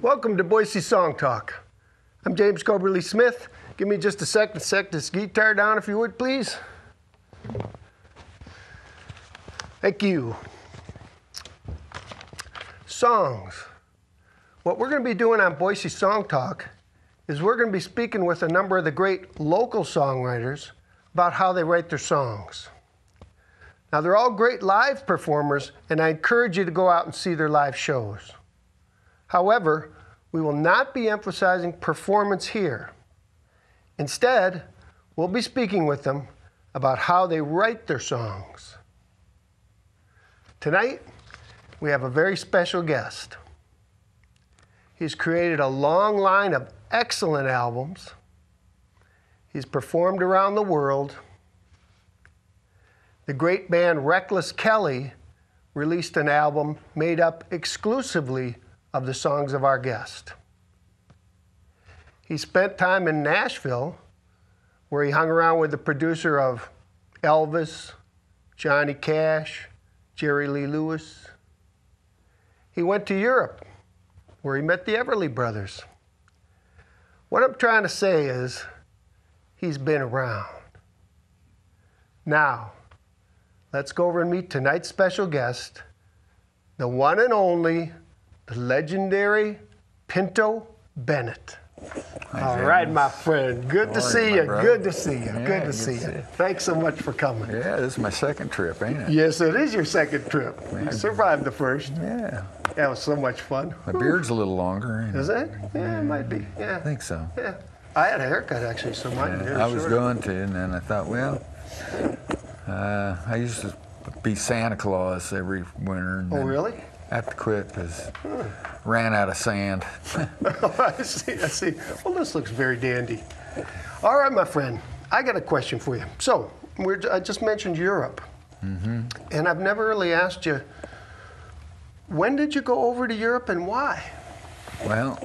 Welcome to Boise Song Talk. I'm James Coberly Smith. Give me just a second to set this guitar down if you would, please. Thank you. Songs. What we're going to be doing on Boise Song Talk is we're going to be speaking with a number of the great local songwriters about how they write their songs. Now, they're all great live performers, and I encourage you to go out and see their live shows. However, we will not be emphasizing performance here. Instead, we'll be speaking with them about how they write their songs. Tonight, we have a very special guest. He's created a long line of excellent albums. He's performed around the world. The great band Reckless Kelly released an album made up exclusively of the songs of our guest. He spent time in Nashville, where he hung around with the producer of Elvis, Johnny Cash, Jerry Lee Lewis. He went to Europe, where he met the Everly Brothers. What I'm trying to say is, he's been around. Now, let's go over and meet tonight's special guest, the one and only, the legendary Pinto Bennett. All right, my friend. Good to see you. Good to see you. Good to see you. Thanks so much for coming. Yeah, this is my second trip, ain't it? Yes, it is your second trip. You survived the first. Yeah. That was so much fun. My beard's a little longer, ain't it? Is it? Yeah, it might be. Yeah. I think so. Yeah. I had a haircut, actually, so mine I was going to, and then I thought, well, I used to be Santa Claus every winter. And oh, really? I have to quit because ran out of sand. I see. Well, this looks very dandy. All right, my friend, I got a question for you. So, I just mentioned Europe, and I've never really asked you, when did you go over to Europe and why? Well,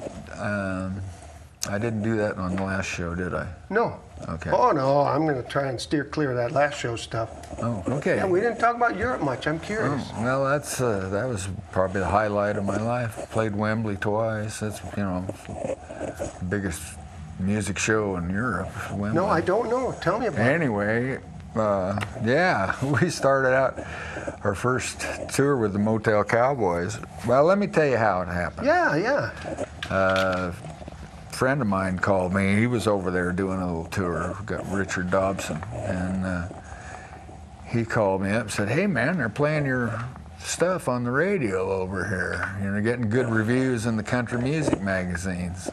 I didn't do that on the last show, did I? No. Okay. Oh, no, I'm going to try and steer clear of that last show stuff. Oh, okay. Yeah, we didn't talk about Europe much. I'm curious. Oh, well, that was probably the highlight of my life. Played Wembley twice. That's, the biggest music show in Europe, Wembley. No, I don't know. Tell me about it. Anyway, yeah, we started out our first tour with the Motel Cowboys. Well, let me tell you how it happened. Yeah. A friend of mine called me. He was over there doing a little tour. We got Richard Dobson, and he called me up and said, "Hey, man, they're playing your stuff on the radio over here. You're getting good reviews in the country music magazines."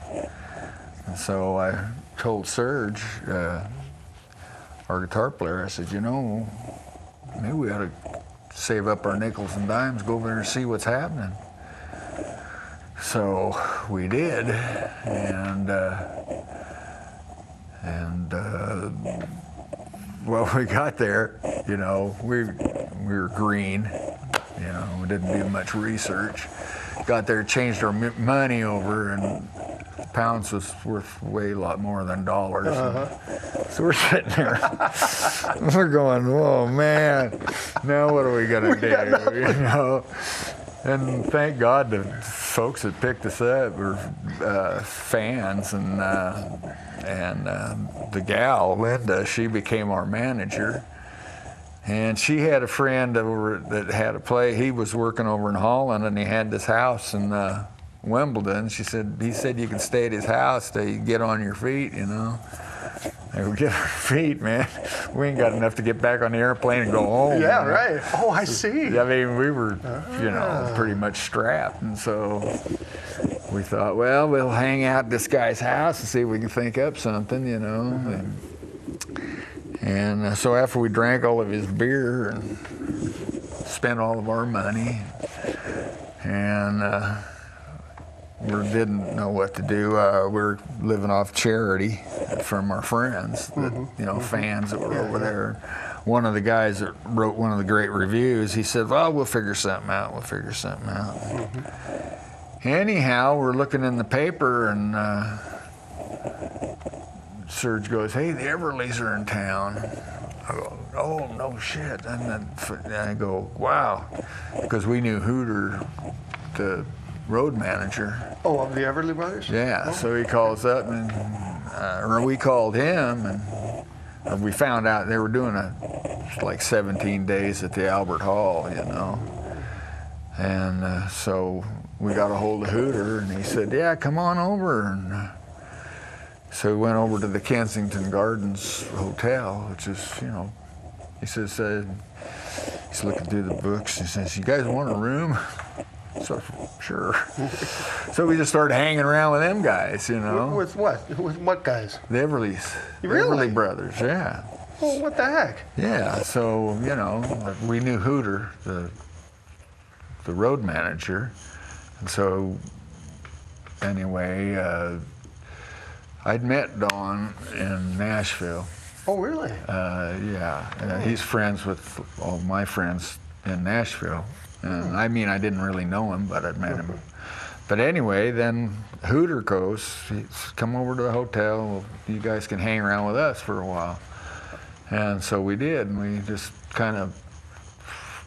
And so I told Serge, our guitar player, I said, maybe we ought to save up our nickels and dimes, go over there and see what's happening. So we did, and well, we got there, we were green, we didn't do much research. Got there, changed our money over, and pounds was worth way a lot more than dollars. So we're sitting there, we're going, "Oh man, now what are we gonna do?" And thank God the folks that picked us up were fans, and the gal, Linda, she became our manager. And she had a friend that had a play. He was working over in Holland, and he had this house in Wimbledon. He said you can stay at his house till you get on your feet, And we get our feet, man. We ain't got enough to get back on the airplane and go home. Yeah, right. Oh, I see. I mean, we were, pretty much strapped. And so we thought, well, we'll hang out at this guy's house and see if we can think up something, And so after we drank all of his beer and spent all of our money, and we didn't know what to do. We're living off charity from our friends, that, fans that were over there. One of the guys that wrote one of the great reviews, he said, "Well, we'll figure something out. Anyhow, we're looking in the paper, and Serge goes, "Hey, the Everlys are in town." I go, "Oh, no shit." And then I go, "Wow," because we knew Hooter, the road manager. Oh, of the Everly Brothers? Yeah, Oh. so he calls up, and or we called him, and we found out they were doing like 17 days at the Albert Hall, you know. And so we got a hold of Hooter, and he said, yeah, come on over. And so we went over to the Kensington Gardens Hotel, which is, you know, he says, he's looking through the books. He says, you guys want a room? So, sure. So we just started hanging around with them guys, you know. With what? With what guys? The Everlys. Really? Everly Brothers, yeah. Oh, what the heck? Yeah, so, you know, we knew Hooter, the road manager. And so, anyway, I'd met Don in Nashville. Oh, really? Yeah. He's friends with all my friends in Nashville. And I mean, I didn't really know him, but I'd met him. But anyway, then Hooter goes, come over to the hotel. You guys can hang around with us for a while. And so we did, and we just kind of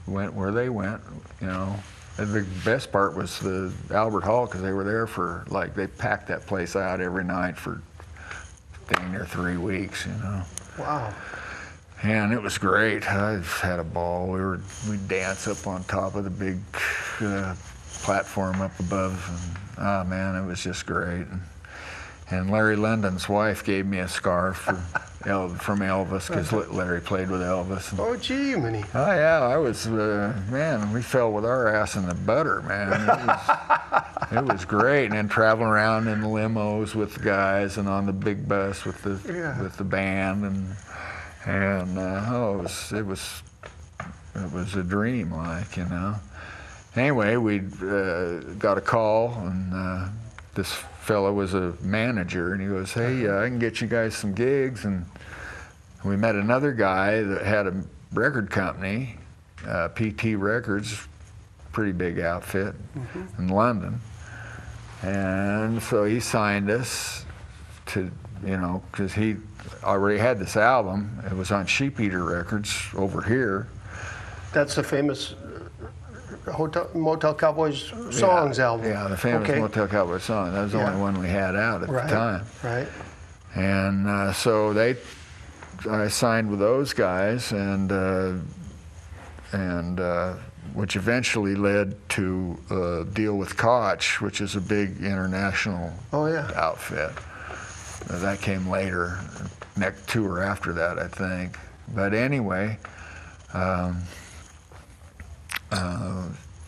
went where they went, you know. And the best part was the Albert Hall, because they were there for, like, they packed that place out every night for dang near 3 weeks, you know. Wow. And it was great. I had a ball. We'd dance up on top of the big platform up above, and oh man, it was just great. And Larry London's wife gave me a scarf from Elvis, because Larry played with Elvis. And, oh, gee, Minnie. oh yeah, I was man. We fell with our ass in the butter, man. It was great. And then traveling around in the limos with the guys, and on the big bus with the band, and it was a dream, like, you know. Anyway, we got a call, and this fellow was a manager, and he goes, hey, I can get you guys some gigs. And we met another guy that had a record company, PT Records, pretty big outfit in London. And so he signed us to, you know, because he already had this album. It was on Sheep Eater Records over here. That's the famous Motel Cowboys songs album. Yeah, the famous Motel Cowboys song. That was the only one we had out at the time. Right. And so I signed with those guys, and which eventually led to a deal with Koch, which is a big international outfit. That came later, next tour after that, I think. But anyway,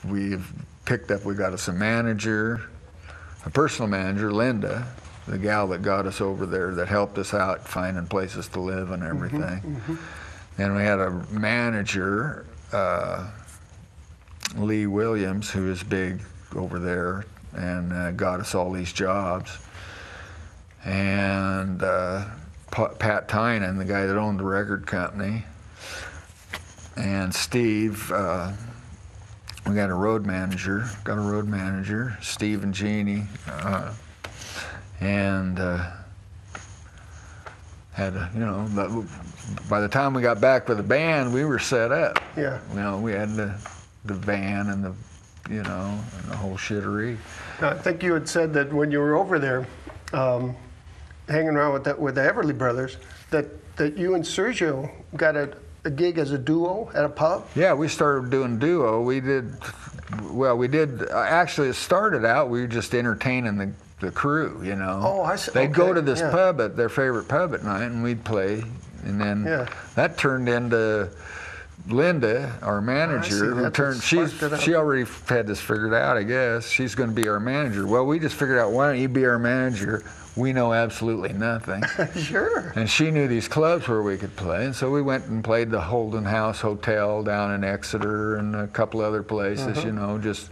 we got us a manager, a personal manager, Linda, the gal that got us over there, that helped us out finding places to live and everything. And we had a manager, Lee Williams, who is big over there, and got us all these jobs. And Pat Tynan, the guy that owned the record company, and Steve, we got a road manager, Steve and Jeannie, and had a, you know, by the time we got back with the band, we were set up. Yeah. You know, we had the van and the, you know, and the whole shittery. Now, I think you had said that when you were over there, hanging around with the Everly Brothers, that you and Sergio got a gig as a duo at a pub? Yeah, we started doing duo. Actually, it started out, we were just entertaining the crew, you know. Oh, I see. They'd go to this pub, at their favorite pub at night, and we'd play. And then that turned into Linda, our manager, she already had this figured out, I guess. She's going to be our manager. Well, we just figured out, why don't you be our manager? We know absolutely nothing. Sure. And she knew these clubs where we could play, and so we went and played the Holden House Hotel down in Exeter and a couple other places, you know, just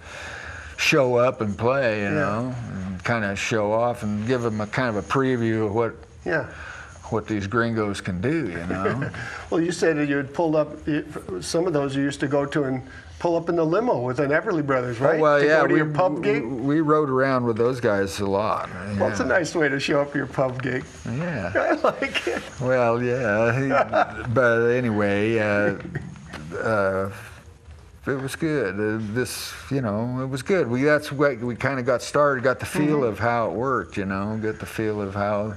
show up and play, you know, and kind of show off and give them a kind of a preview of what these gringos can do, you know. Well, you said that you had pulled up, some of those you used to go to and pull up in the limo with an Everly Brothers, right? Oh, well, to go to your pub gig? We rode around with those guys a lot. Well, it's a nice way to show up your pub gig. Yeah. I like it. Well, yeah. But anyway, was good. It was good. That's what we kind of got started, got the feel of how it worked, get the feel of how,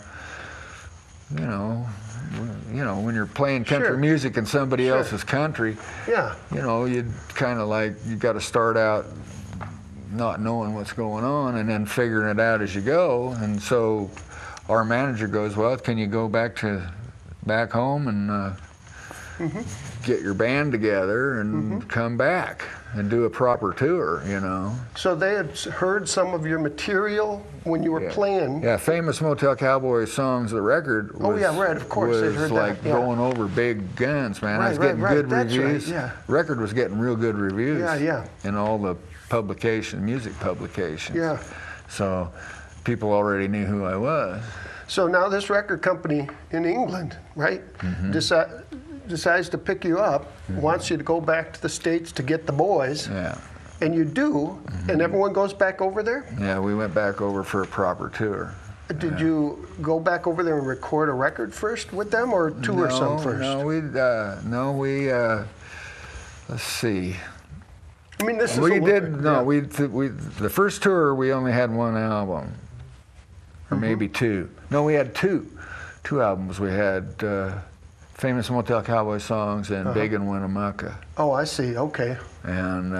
when you're playing country music in somebody else's country, you'd kind of like, you got to start out not knowing what's going on and then figuring it out as you go. And so our manager goes, well, can you go back home and get your band together and come back and do a proper tour, So they had heard some of your material when you were playing. Yeah, Famous Motel Cowboy Songs, the record was, of course. They'd heard like that. going over big guns, man. I was getting good reviews. Right, Record was getting real good reviews. Yeah. In all the music publications. Yeah. So people already knew who I was. So now this record company in England, right, decides to pick you up, wants you to go back to the States to get the boys. Yeah. And you do, and everyone goes back over there? Yeah, we went back over for a proper tour. Did you go back over there and record a record first with them, or tour some first? Let's see. I mean, this is the first tour we only had one album, or maybe two. No, we had two albums. We had Famous Motel Cowboy Songs and Big in Winnemucca. Oh, I see. Okay. And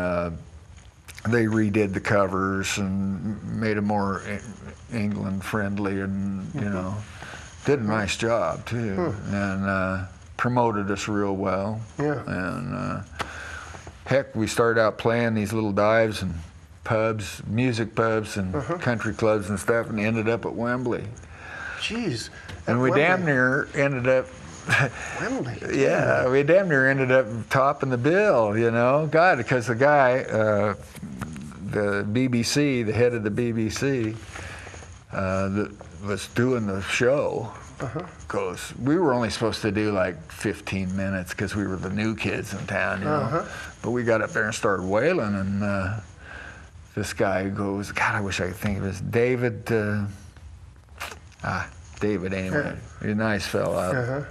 they redid the covers and made them more England friendly, and did a nice job too, and promoted us real well. Yeah. And heck, we started out playing these little dives and pubs, music pubs and country clubs and stuff, and ended up at Wembley. Jeez. And we damn near ended up. Wembley. Yeah, we damn near ended up topping the bill, God, because the guy, the BBC, the head of the BBC, that was doing the show, goes, we were only supposed to do like 15 minutes because we were the new kids in town, But we got up there and started wailing, and this guy goes, God, I wish I could think of his David. David anyway. He's a nice fella.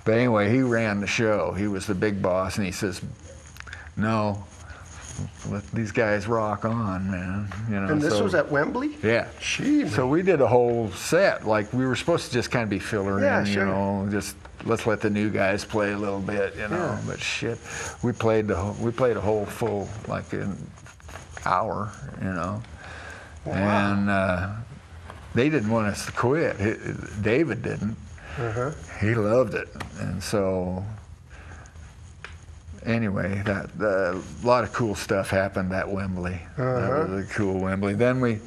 But anyway, he ran the show. He was the big boss, and he says, no, let these guys rock on, man. And this was at Wembley? Yeah. Gee, so we did a whole set. Like, we were supposed to just kind of be filler in, just let's let the new guys play a little bit, But shit, we played a whole full, like, an hour, Wow. And they didn't want us to quit. David didn't. He loved it, and so anyway, a lot of cool stuff happened at Wembley. That was a cool Wembley. Then we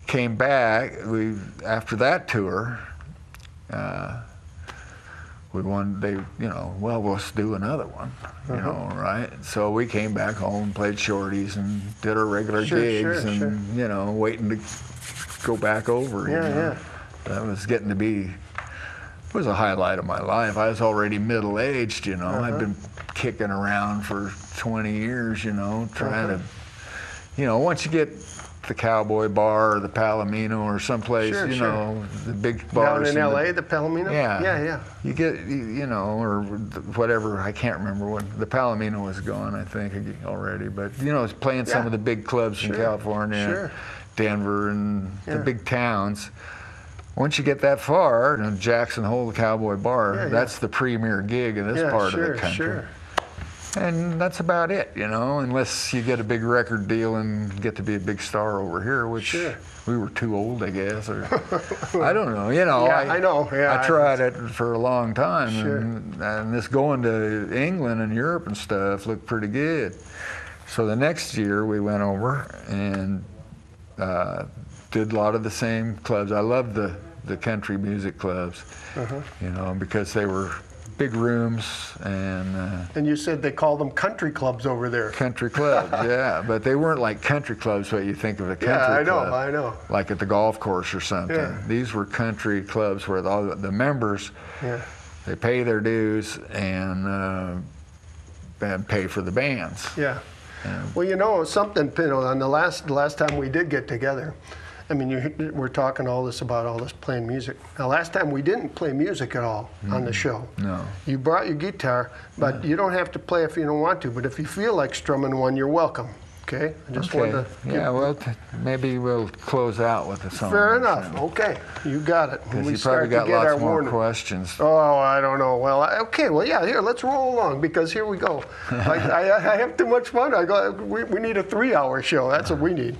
came back. After that tour, we wanted. Let's do another one. Right? So we came back home, played shorties, and did our regular gigs, and waiting to go back over. That was getting to be. It was a highlight of my life. I was already middle-aged, I'd been kicking around for 20 years, trying to, once you get the Cowboy Bar or the Palomino or someplace, the big bars. Down in L.A., the Palomino? Yeah. You get, or whatever, I can't remember when. The Palomino was gone, I think, already. But, it's playing some of the big clubs in California, Denver, and the big towns. Once you get that far, Jackson Hole, the Cowboy Bar, that's the premier gig in this part of the country. And that's about it, unless you get a big record deal and get to be a big star over here, which we were too old, I guess, or I don't know. I know. I tried it for a long time, and this going to England and Europe and stuff looked pretty good. So the next year we went over and did a lot of the same clubs. I loved the country music clubs, because they were big rooms and. And you said they called them country clubs over there. Country clubs, yeah, but they weren't like country clubs what you think of a country club. I know. Like at the golf course or something. Yeah. These were country clubs where all the members, they pay their dues and pay for the bands. Yeah. Well, something, Pinto, on the last time we did get together, I mean, we're talking all this about all this playing music. Now, last time we didn't play music at all on the show. No. You brought your guitar, but you don't have to play if you don't want to. But if you feel like strumming one, you're welcome. Okay? I just wanted to yeah, well, maybe we'll close out with a song. Fair enough. Okay, you got it. Because you probably got lots more questions. Oh, I don't know. Well, okay. Well, yeah. Here, let's roll along because here we go. I have too much fun. We need a 3-hour show. That's what we need.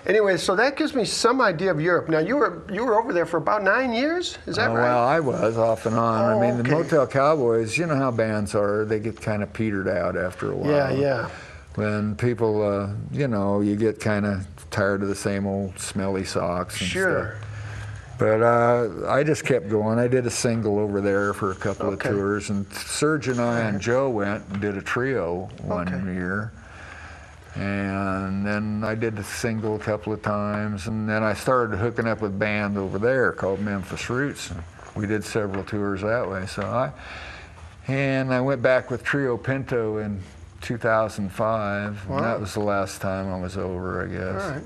Anyway, so that gives me some idea of Europe. Now, you were over there for about 9 years. Is that right? Well, I was off and on. Oh, I mean, okay. the Motel Cowboys. You know how bands are; they get kind of petered out after a while. Yeah, yeah. When people, you know, you get kind of tired of the same old smelly socks and Sure. stuff. But I just kept going. I did a single over there for a couple of tours, and Serge and I and Joe went and did a trio one year. And then I did the single a couple of times, and then I started hooking up with a band over there called Memphis Roots. And we did several tours that way. So I went back with Trio Pinto in 2005. Wow. And that was the last time I was over, I guess. All right.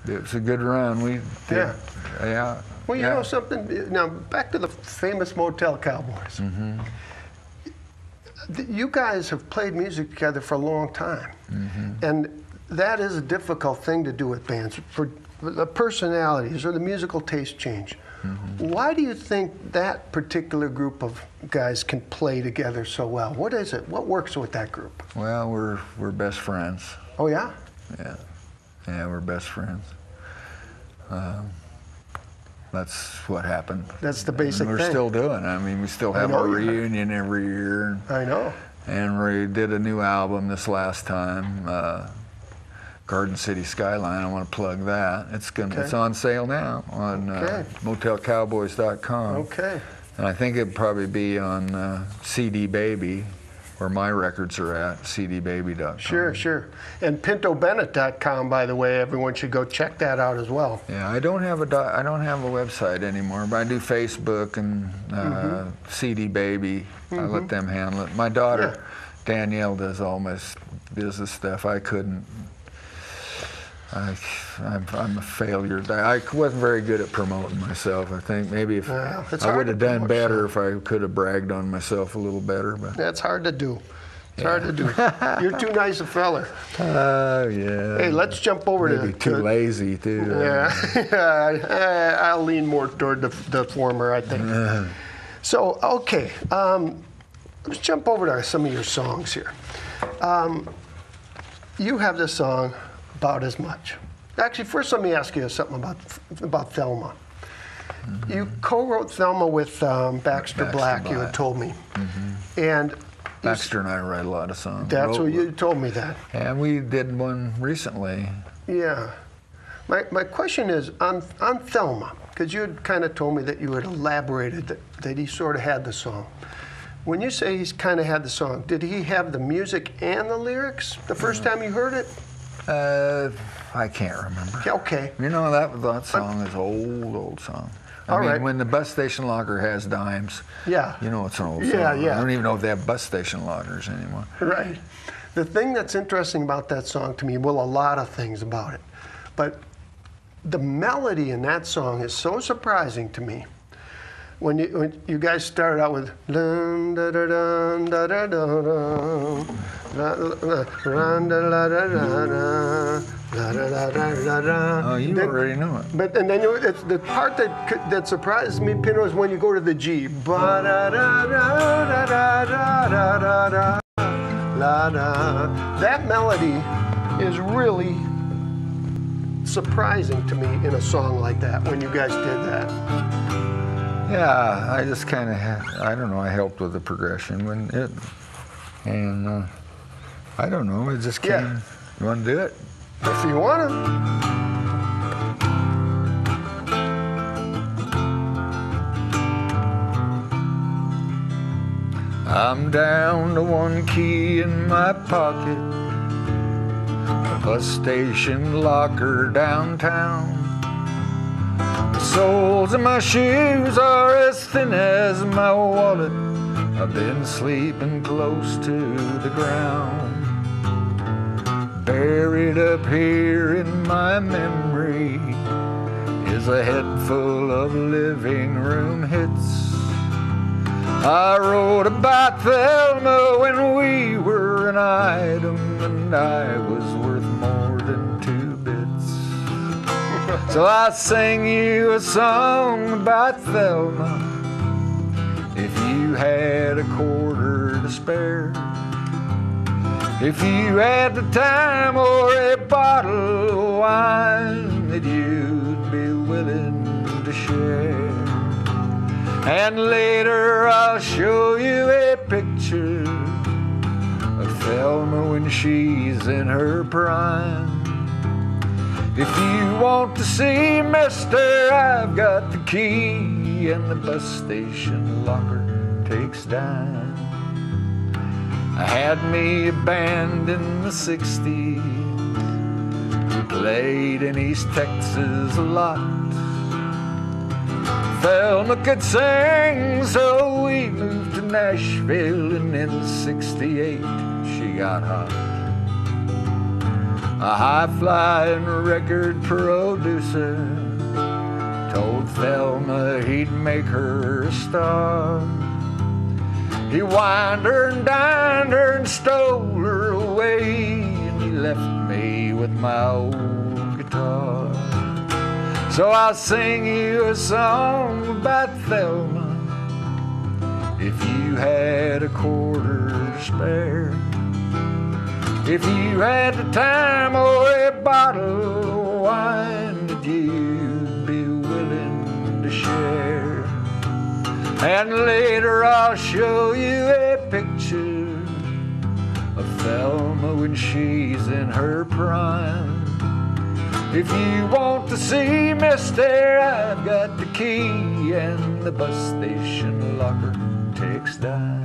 But it was a good run. We did, yeah. Well, you know something. Now back to the famous Motel Cowboys. Mm-hmm. You guys have played music together for a long time, and that is a difficult thing to do with bands. For the personalities or the musical taste change. Why do you think that particular group of guys can play together so well? What is it? What works with that group? Well, we're best friends. Oh yeah? Yeah, we're best friends. That's what happened. That's the basic thing. We're still doing it. I mean, we still have our reunion every year. I know. And we did a new album this last time, Garden City Skyline. I want to plug that. It's on sale now on motelcowboys.com. Okay. And I think it'd probably be on CD Baby, where my records are at, cdbaby.com. Sure. And pintobennett.com, by the way, everyone should go check that out as well. Yeah, I don't have a website anymore, but I do Facebook and CD Baby. I let them handle it. My daughter Danielle does all my business stuff. I couldn't. I'm a failure. I wasn't very good at promoting myself. I think maybe if I would have done better if I could have bragged on myself a little better. But that's hard to do. It's hard to do. You're too nice a fella. Yeah. Hey, let's jump over maybe too lazy too. Yeah, I'll lean more toward the former, I think. So, okay, let's jump over to some of your songs here. You have this song, About As Much. Actually, first let me ask you something about Thelma. You co-wrote Thelma with Baxter Black, you had told me. And Baxter and I write a lot of songs. That's what you told me that. And we did one recently. Yeah. My question is on Thelma, because you had kind of told me that you had elaborated that he sort of had the song. When you say he's kind of had the song, did he have the music and the lyrics the first time you heard it? I can't remember. Okay. You know, that song is old song. I mean, when the bus station locker has dimes, you know it's an old song. I don't even know if they have bus station lockers anymore. Right. The thing that's interesting about that song to me, well, a lot of things about it, but the melody in that song is so surprising to me. When you guys started out with dun da da dun da da da dun. Oh, you already know it. But and then it's the part that surprises me, Pinto, is when you go to the G. Ba da da da da da da da da la da. That melody is really surprising to me in a song like that when you guys did that. Yeah, I just kind of I don't know, I helped with the progression and I don't know, it just came. Yeah. You want to do it? If you want to. I'm down to one key in my pocket, a bus station locker downtown. The soles of my shoes are as thin as my wallet. I've been sleeping close to the ground, buried up here in my memory is a head full of living room hits. I wrote about Thelma when we were an item and I was worth more than 2 bits. So I sang you a song about Thelma if you had a quarter to spare. If you had the time or a bottle of wine that you'd be willing to share. And later I'll show you a picture of Thelma when she's in her prime. If you want to see Mister, I've got the key, and the bus station locker takes dime. I had me a band in the 60s who played in East Texas a lot. Thelma could sing, so we moved to Nashville, and in '68 she got hot. A high-flying record producer told Thelma he'd make her a star. He wined her and dined her and stole her away, and he left me with my old guitar. So I'll sing you a song about Thelma if you had a quarter to spare. If you had the time or a bottle of wine that you'd be willing to share. And later I'll show you a picture of Thelma when she's in her prime. If you want to see Mister, I've got the key, and the bus station locker takes dime.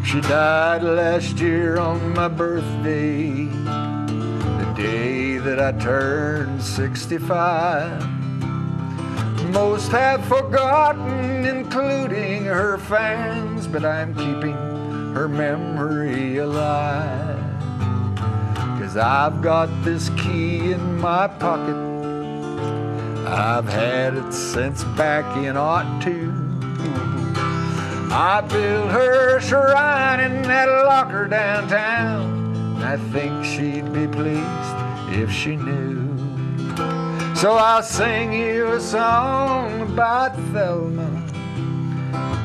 She died last year on my birthday, the day that I turned 65. Most have forgotten, including her fans, but I'm keeping her memory alive. 'Cause I've got this key in my pocket, I've had it since back in '02. I built her a shrine in that locker downtown, and I think she'd be pleased if she knew. So I'll sing you a song about Thelma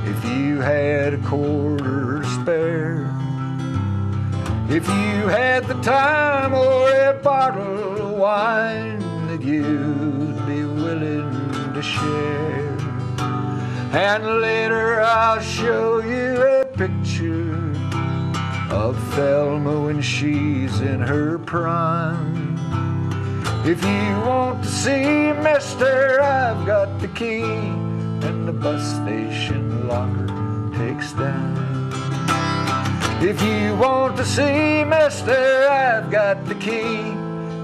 if you had a quarter to spare. If you had the time or a bottle of wine that you'd be willing to share. And later I'll show you a picture of Thelma when she's in her prime. If you want to see Mister, I've got the key, and the bus station locker takes dime. If you want to see Mister, I've got the key,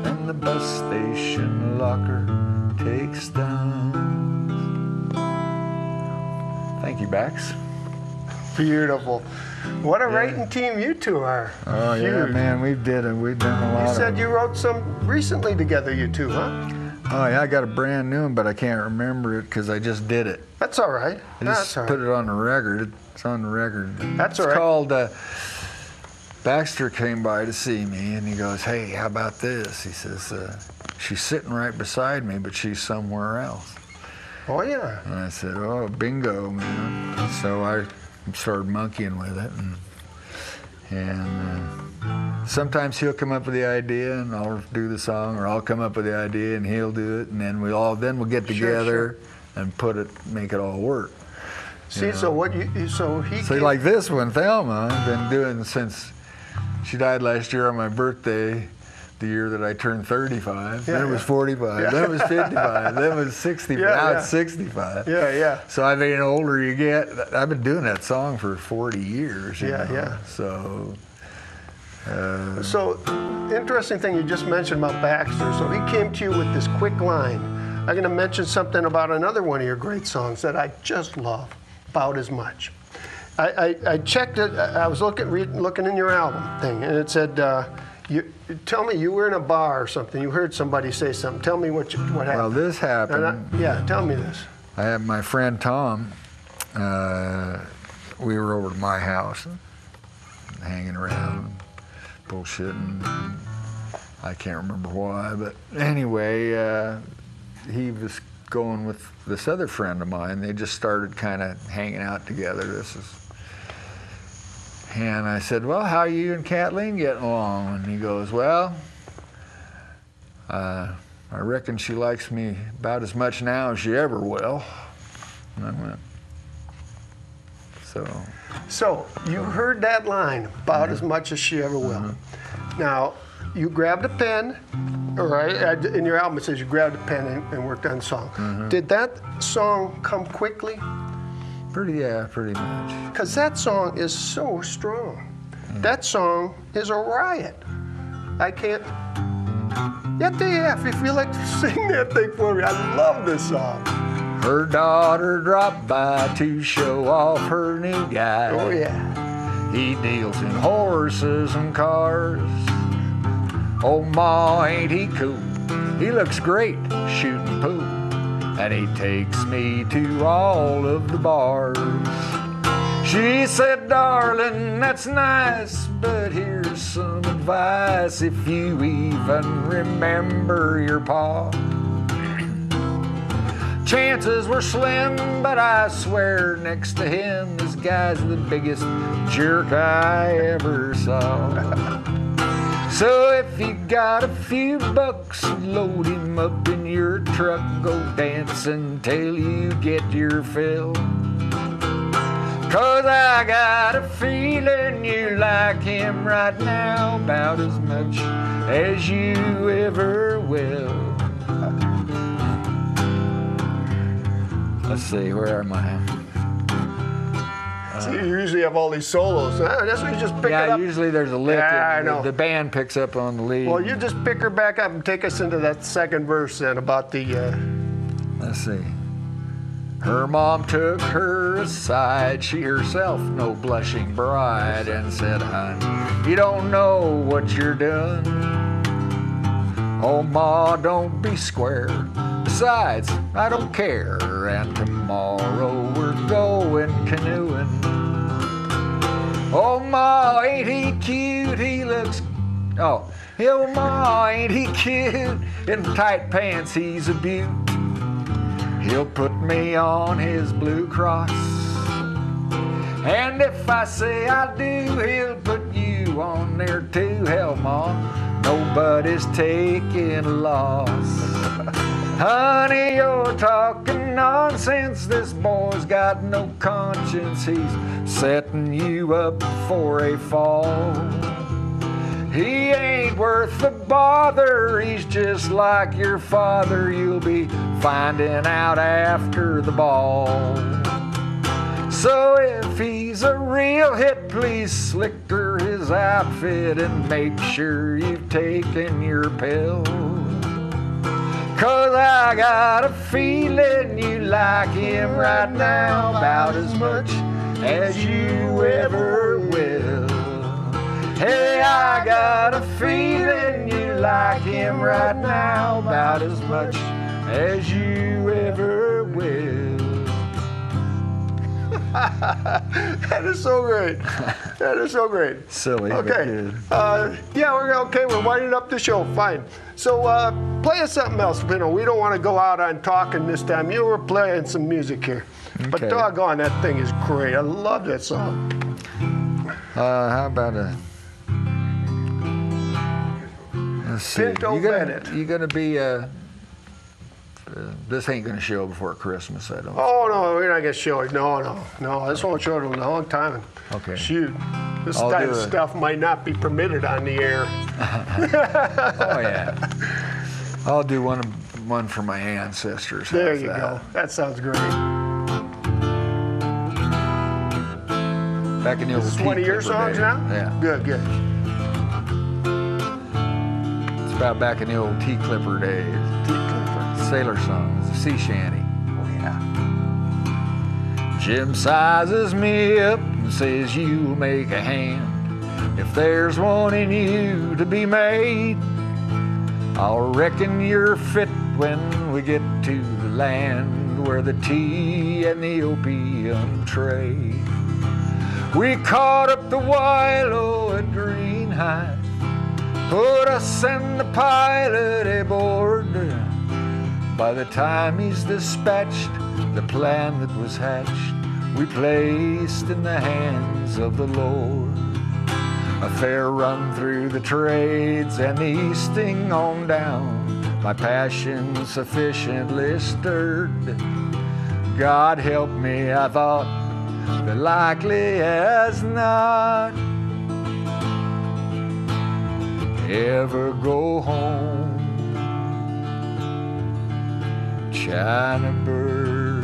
and the bus station locker takes dime. Thank you, Bax. Beautiful. What a writing team you two are. Oh, yeah, man, we've done a lot. You said you wrote some recently together, you two, huh? Oh, yeah, I got a brand new one, but I can't remember it because I just did it. That's all right. I just put it on the record. It's on the record. That's all right. It's called, Baxter came by to see me, and he goes, "Hey, how about this?" He says, "She's sitting right beside me, but she's somewhere else." Oh, yeah. And I said, "Oh, bingo, man." So I started monkeying with it, and sometimes he'll come up with the idea and I'll do the song, or I'll come up with the idea and he'll do it, and then we'll get together and make it all work. See, you know? so like this one, Thelma, I've been doing since she died last year on my birthday, the year that I turned 35. Then it was 45. Then it was 55. Then it was 60. Now it's 65. Yeah, yeah. So I mean, the older you get, I've been doing that song for 40 years. You know? Yeah. So. So, interesting thing you just mentioned about Baxter. So he came to you with this quick line. I'm going to mention something about another one of your great songs that I just love about as much. I checked it. I was looking in your album thing, and it said Tell me, you were in a bar or something. You heard somebody say something. Tell me what happened. Well, this happened. Yeah, tell me this. I had my friend Tom. We were over to my house, hanging around, bullshitting. I can't remember why, but anyway, he was going with this other friend of mine. They just started kind of hanging out together. And I said, well, how are you and Kathleen getting along? And he goes, well, I reckon she likes me about as much now as she ever will. And I went, So you heard that line, about as much as she ever will. Now, you grabbed a pen, all right? In your album it says you grabbed a pen and worked on the song. Did that song come quickly? Pretty much. Because that song is so strong. That song is a riot. I can't. If you like to sing that thing for me, I love this song. Her daughter dropped by to show off her new guy. Oh yeah. He deals in horses and cars. Oh ma, ain't he cool? He looks great shooting pool. And he takes me to all of the bars. She said, darling, that's nice, but here's some advice if you even remember your pa. Chances were slim, but I swear next to him, this guy's the biggest jerk I ever saw. So if you got a few bucks, load him up in your truck, go dancing till you get your fill. 'Cause I got a feeling you like him right now about as much as you ever will. Let's see, where am I? So you usually have all these solos. That's when you just pick it up. Yeah, usually there's a lick. Yeah, I know. The band picks up on the lead. Well, you just pick her back up and take us into that second verse then about the... Let's see. Her mom took her aside, she herself no blushing bride, and said, hon, you don't know what you're doing. Oh, ma, don't be square. Besides, I don't care, and tomorrow we're going canoeing. Oh, ma, ain't he cute? He looks... Oh, ma, ain't he cute? In tight pants, he's a beaut. He'll put me on his Blue Cross. And if I say I do, he'll put you on there too. Hell, ma, nobody's taking a loss. Honey, you're talking nonsense. This boy's got no conscience. He's setting you up for a fall. He ain't worth the bother. He's just like your father. You'll be finding out after the ball. So if he's a real hit, please slicker his outfit and make sure you've taken your pill. 'Cause I got a feeling you like him right now about as much as you ever will. Hey, I got a feeling you like him right now about as much as you ever will. That is so great. That is so great. Silly. Okay. We're winding up the show. Fine. So play us something else. You know, we don't want to go out on talking this time. You were playing some music here. Okay. But doggone, that thing is great. I love that song. How about a... Let's see. Pinto Bennett. You gonna be... this ain't gonna show before Christmas, I don't. Oh no, we're not gonna show it. No. This won't show it in a long time. Okay. Shoot, this type of stuff might not be permitted on the air. Oh yeah. I'll do one for my ancestors. There you go. That sounds great. Back in the old. This is one of your songs now? Yeah. Good. It's about back in the old tea clipper days. Sailor songs, sea shanty. Oh yeah. Jim sizes me up and says you'll make a hand. If there's one in you to be made, I'll reckon you're fit when we get to the land where the tea and the opium trade. We caught up the Wilo at Greenhithe, put us and the pilot aboard. By the time he's dispatched, the plan that was hatched, we placed in the hands of the Lord. A fair run through the trades and the easting on down, my passion sufficiently stirred. God help me, I thought, but likely as not, ever go home, China bird.